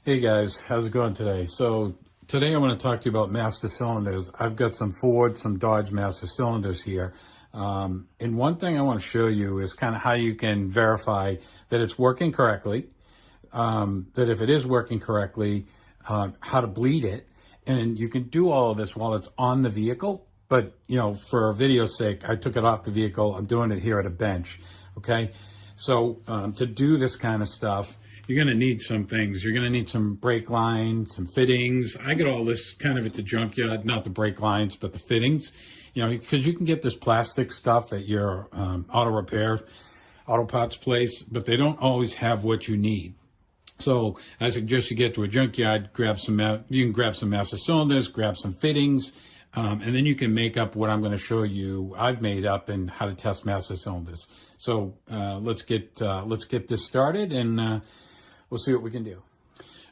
Hey guys, how's it going today? So today I want to talk to you about master cylinders. I've got some Ford, some Dodge master cylinders here. And one thing I want to show you is kind of how you can verify that it's working correctly, that if it is working correctly, how to bleed it. And you can do all of this while it's on the vehicle. But, for video's sake, I took it off the vehicle. I'm doing it here at a bench, okay? So to do this kind of stuff, you're going to need some things. You're going to need some brake lines, some fittings. I get all this kind of at the junkyard, not the brake lines, but the fittings, because you can get this plastic stuff at your auto parts place, but they don't always have what you need. So I suggest you get to a junkyard, you can grab some master cylinders, grab some fittings, and then you can make up what I'm going to show you I've made up and how to test master cylinders. So let's get this started, and we'll see what we can do.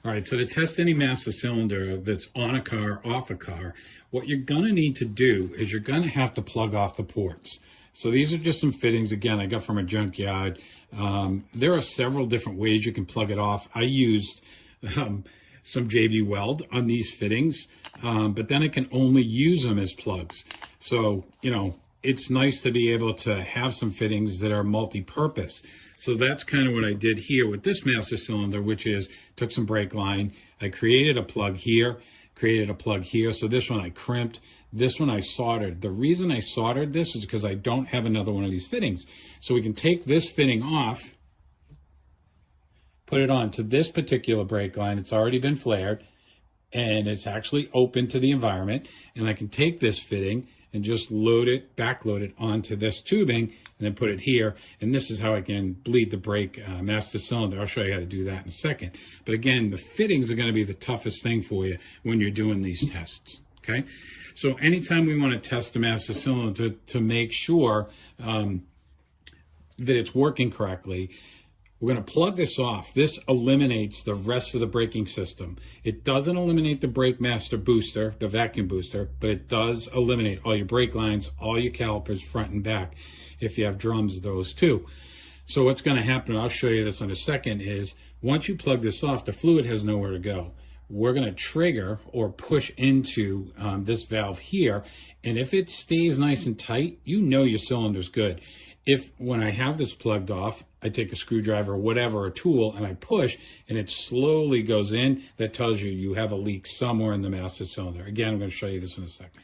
All right, so to test any master cylinder that's on a car, off a car, what you're going to need to do is you're going to have to plug off the ports. So these are just some fittings, again, I got from a junkyard. There are several different ways you can plug it off. I used some JB Weld on these fittings, but then I can only use them as plugs. So, it's nice to be able to have some fittings that are multi-purpose. So that's kind of what I did here with this master cylinder, which is took some brake line. I created a plug here, created a plug here. So this one I crimped, this one I soldered. The reason I soldered this is because I don't have another one of these fittings. So we can take this fitting off, put it onto this particular brake line. It's already been flared and it's actually open to the environment. And I can take this fitting and just backload it onto this tubing and then put it here. And this is how I can bleed the brake master cylinder. I'll show you how to do that in a second. But again, the fittings are going to be the toughest thing for you when you're doing these tests, okay? So anytime we want to test the master cylinder to make sure that it's working correctly, we're going to plug this off. This eliminates the rest of the braking system. It doesn't eliminate the brake master booster, the vacuum booster, but it does eliminate all your brake lines, all your calipers, front and back. If you have drums, those too. So what's going to happen, I'll show you this in a second, is once you plug this off, the fluid has nowhere to go. We're going to trigger or push into this valve here. And if it stays nice and tight, your cylinder's good. If when I have this plugged off, I take a screwdriver or whatever, a tool, and I push, and it slowly goes in, that tells you have a leak somewhere in the master cylinder. Again, I'm going to show you this in a second.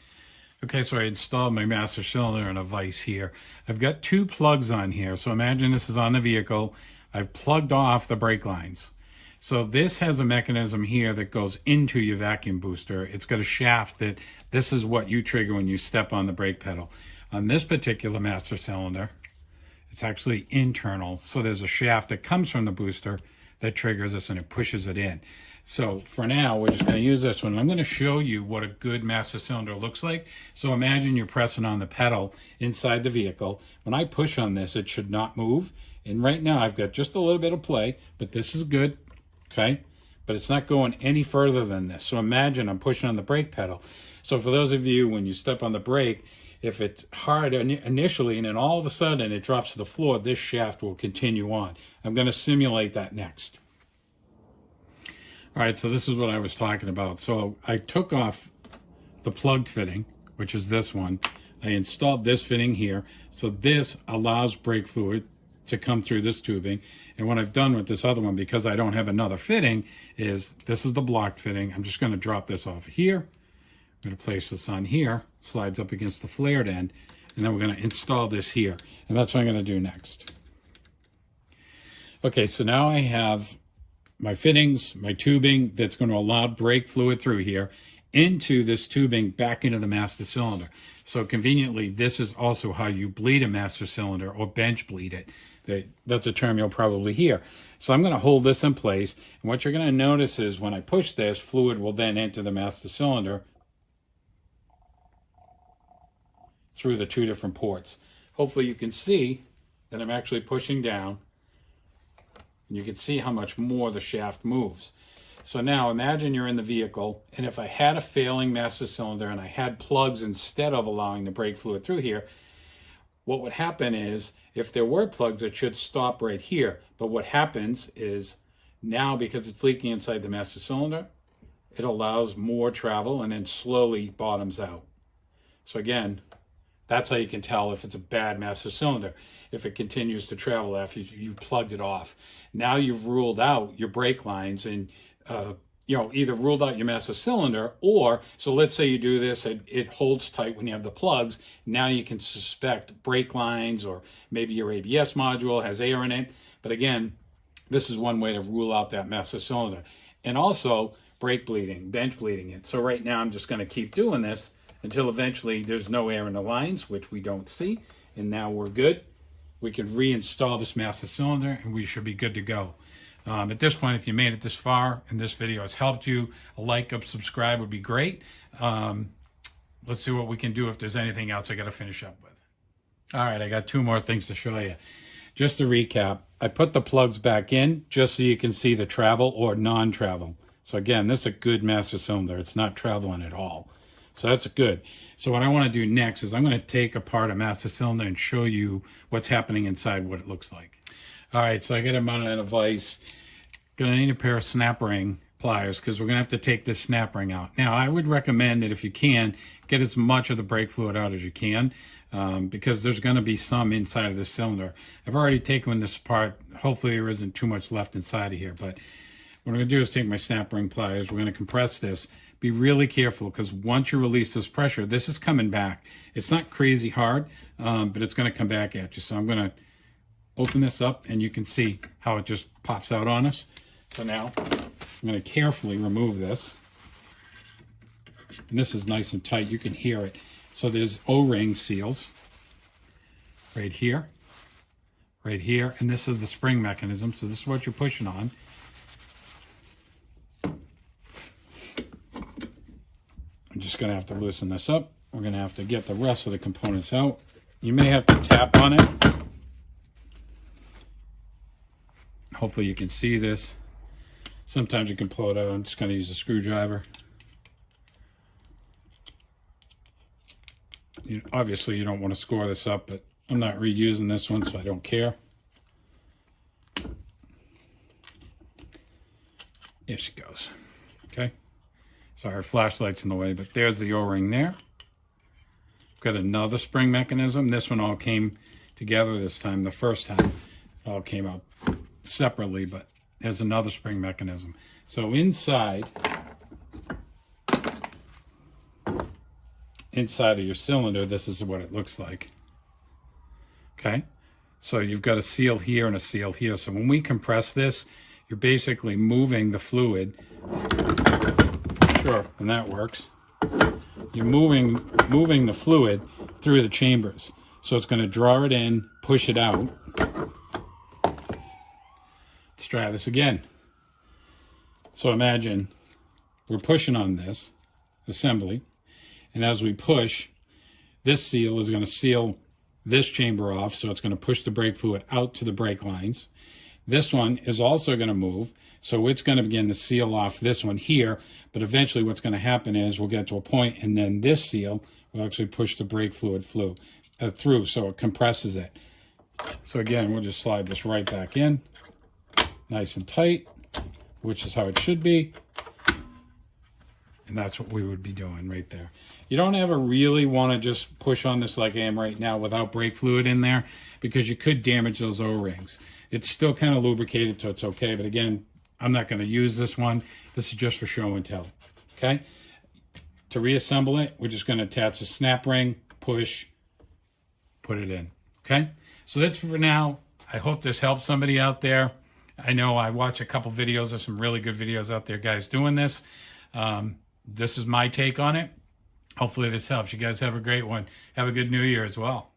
Okay, so I installed my master cylinder in a vise here. I've got two plugs on here. So imagine this is on the vehicle. I've plugged off the brake lines. So this has a mechanism here that goes into your vacuum booster. It's got a shaft that this is what you trigger when you step on the brake pedal. On this particular master cylinder, it's actually internal. So there's a shaft that comes from the booster that triggers this and it pushes it in. So for now, we're just going to use this one. I'm going to show you what a good master cylinder looks like. So imagine you're pressing on the pedal inside the vehicle. When I push on this, it should not move. And right now I've got just a little bit of play, but this is good, okay? But it's not going any further than this. So imagine I'm pushing on the brake pedal. So for those of you, when you step on the brake, if it's hard initially and then all of a sudden it drops to the floor, this shaft will continue on. I'm going to simulate that next. All right, so this is what I was talking about. So I took off the plugged fitting, which is this one. I installed this fitting here. So this allows brake fluid to come through this tubing. And what I've done with this other one, because I don't have another fitting, is this is the blocked fitting. I'm just going to drop this off here. I'm going to place this on here, slides up against the flared end, and then we're going to install this here. And that's what I'm going to do next. Okay, so now I have my fittings, my tubing that's going to allow brake fluid through here into this tubing back into the master cylinder. So conveniently, this is also how you bleed a master cylinder or bench bleed it. That's a term you'll probably hear. So I'm going to hold this in place. And what you're going to notice is when I push this, fluid will then enter the master cylinder through the two different ports. Hopefully you can see that I'm actually pushing down. And you can see how much more the shaft moves. So now imagine you're in the vehicle, and if I had a failing master cylinder and I had plugs instead of allowing the brake fluid through here, what would happen is, if there were plugs, it should stop right here. But what happens is Now, because it's leaking inside the master cylinder, it allows more travel and then slowly bottoms out. So again, that's how you can tell if it's a bad master cylinder, if it continues to travel after you've plugged it off. Now you've ruled out your brake lines and, either ruled out your master cylinder, or, so let's say you do this, it holds tight when you have the plugs. Now you can suspect brake lines, or maybe your ABS module has air in it. But again, this is one way to rule out that master cylinder. And also brake bleeding, bench bleeding it. So right now I'm just going to keep doing this until eventually there's no air in the lines, which we don't see. And now we're good. We can reinstall this master cylinder and we should be good to go. At this point, if you made it this far and this video has helped you, a like, a subscribe would be great. Let's see what we can do if there's anything else I got to finish up with. All right, I got two more things to show you. Just to recap, I put the plugs back in just so you can see the travel or non-travel. So again, this is a good master cylinder. It's not traveling at all. So that's good. So what I want to do next is I'm going to take apart a master cylinder and show you what's happening inside, what it looks like. All right, so I got it mounted in a vise. Gonna need a pair of snap ring pliers because we're gonna have to take this snap ring out. Now, I would recommend that if you can, get as much of the brake fluid out as you can because there's gonna be some inside of this cylinder. I've already taken this apart. Hopefully there isn't too much left inside of here, but what I'm gonna do is take my snap ring pliers. We're gonna compress this. Be really careful because once you release this pressure, this is coming back. It's not crazy hard, but it's gonna come back at you. So I'm gonna open this up and you can see how it just pops out on us. So now I'm going to carefully remove this. And this is nice and tight. You can hear it. So there's O-ring seals right here, and this is the spring mechanism. So this is what you're pushing on. I'm just going to have to loosen this up. We're going to have to get the rest of the components out. You may have to tap on it. Hopefully you can see this. Sometimes you can pull it out. I'm just going to use a screwdriver. Obviously you don't want to score this up, but I'm not reusing this one, so I don't care. Here she goes. Okay. Sorry, flashlight's in the way, but there's the O-ring there. Got another spring mechanism. This one all came together this time. The first time it all came out separately, but there's another spring mechanism. So inside of your cylinder, this is what it looks like. Okay, so you've got a seal here and a seal here. So when we compress this, you're basically moving the fluid. Sure, and that works. You're moving the fluid through the chambers. So it's going to draw it in, push it out. Let's try this again. So imagine we're pushing on this assembly, and as we push, this seal is going to seal this chamber off, so it's going to push the brake fluid out to the brake lines. This one is also going to move, so it's going to begin to seal off this one here, but eventually what's going to happen is we'll get to a point, and then this seal will actually push the brake fluid through, so it compresses it. So again, we'll just slide this right back in. Nice and tight, which is how it should be. And that's what we would be doing right there. You don't ever really want to just push on this like I am right now without brake fluid in there, because you could damage those O-rings. It's still kind of lubricated, so it's okay. But again, I'm not going to use this one. This is just for show and tell. Okay? To reassemble it, we're just going to attach a snap ring, push, put it in. Okay? So that's for now. I hope this helps somebody out there. I know I watch a couple videos. There's some really good videos out there, guys, doing this. This is my take on it. Hopefully this helps. You guys have a great one. Have a good New Year as well.